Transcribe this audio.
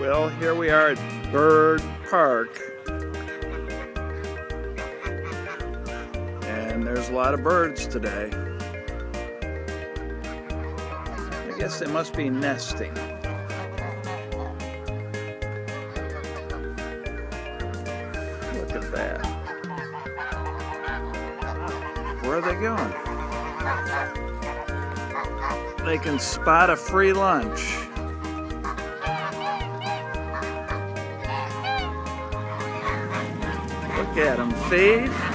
Well, here we are at Byrd Park, and there's a lot of birds today. I guess they must be nesting. Look at that. Where are they going? They can spot a free lunch. Look at them feed.